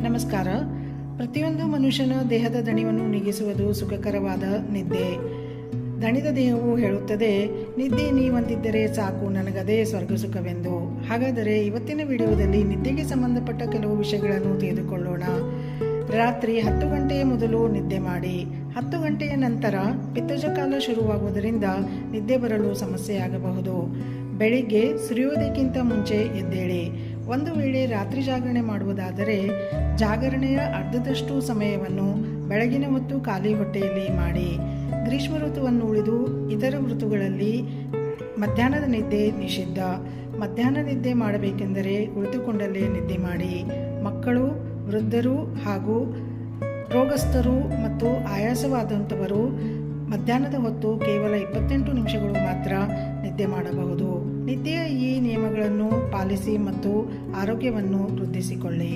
ನಮಸ್ಕಾರ. ಪ್ರತಿಯೊಂದು ಮನುಷ್ಯನ ದೇಹದ ದಣಿವನ್ನು ನೀಗಿಸುವುದು ಸುಖಕರವಾದ ನಿದ್ದೆ. ದಣಿದ ದೇಹವು ಹೇಳುತ್ತದೆ, ನಿದ್ದೆ ನೀವಂತಿದ್ದರೆ ಸಾಕು, ನನಗದೇ ಸ್ವರ್ಗ ಸುಖವೆಂದು. ಹಾಗಾದರೆ ಇವತ್ತಿನ ವಿಡಿಯೋದಲ್ಲಿ ನಿದ್ದೆಗೆ ಸಂಬಂಧಪಟ್ಟ ಕೆಲವು ವಿಷಯಗಳನ್ನು ತಿಳಿದುಕೊಳ್ಳೋಣ. ರಾತ್ರಿ 10 ಗಂಟೆಯ ಮೊದಲು ನಿದ್ದೆ ಮಾಡಿ. 10 ಗಂಟೆಯ ನಂತರ ಪಿತ್ತಜಕಾಲ ಶುರುವಾಗುವುದರಿಂದ ನಿದ್ದೆ ಬರಲು ಸಮಸ್ಯೆಯಾಗಬಹುದು. ಬೆಳಿಗ್ಗೆ ಸುರಿಯುವುದಕ್ಕಿಂತ ಮುಂಚೆ ಎದ್ದೇಳಿ. ಒಂದು ವೇಳೆ ರಾತ್ರಿ ಜಾಗರಣೆ ಮಾಡುವುದಾದರೆ ಜಾಗರಣೆಯ ಅರ್ಧದಷ್ಟು ಸಮಯವನ್ನು ಬೆಳಗಿನ ಮತ್ತು ಖಾಲಿ ಹೊಟ್ಟೆಯಲ್ಲಿ ಮಾಡಿ. ಗ್ರೀಷ್ಮ ಋತುವನ್ನು ಉಳಿದು ಇತರ ಋತುಗಳಲ್ಲಿ ಮಧ್ಯಾಹ್ನದ ನಿದ್ದೆ ನಿಷಿದ್ಧ. ಮಧ್ಯಾಹ್ನ ನಿದ್ದೆ ಮಾಡಬೇಕೆಂದರೆ ಕುಳಿತುಕೊಂಡಲ್ಲೇ ನಿದ್ದೆ ಮಾಡಿ. ಮಕ್ಕಳು, ವೃದ್ಧರು ಹಾಗೂ ರೋಗಸ್ಥರು ಮತ್ತು ಆಯಾಸವಾದಂಥವರು ಮಧ್ಯಾಹ್ನದ ಹೊತ್ತು ಕೇವಲ 28 ನಿಮಿಷಗಳು ಮಾತ್ರ ನಿದ್ದೆ ಮಾಡಬಹುದು. ನಿದ್ದೆಯ ಈ ನಿಯಮಗಳನ್ನು ಪಾಲಿಸಿ ಮತ್ತು ಆರೋಗ್ಯವನ್ನು ವೃದ್ಧಿಸಿಕೊಳ್ಳಿ.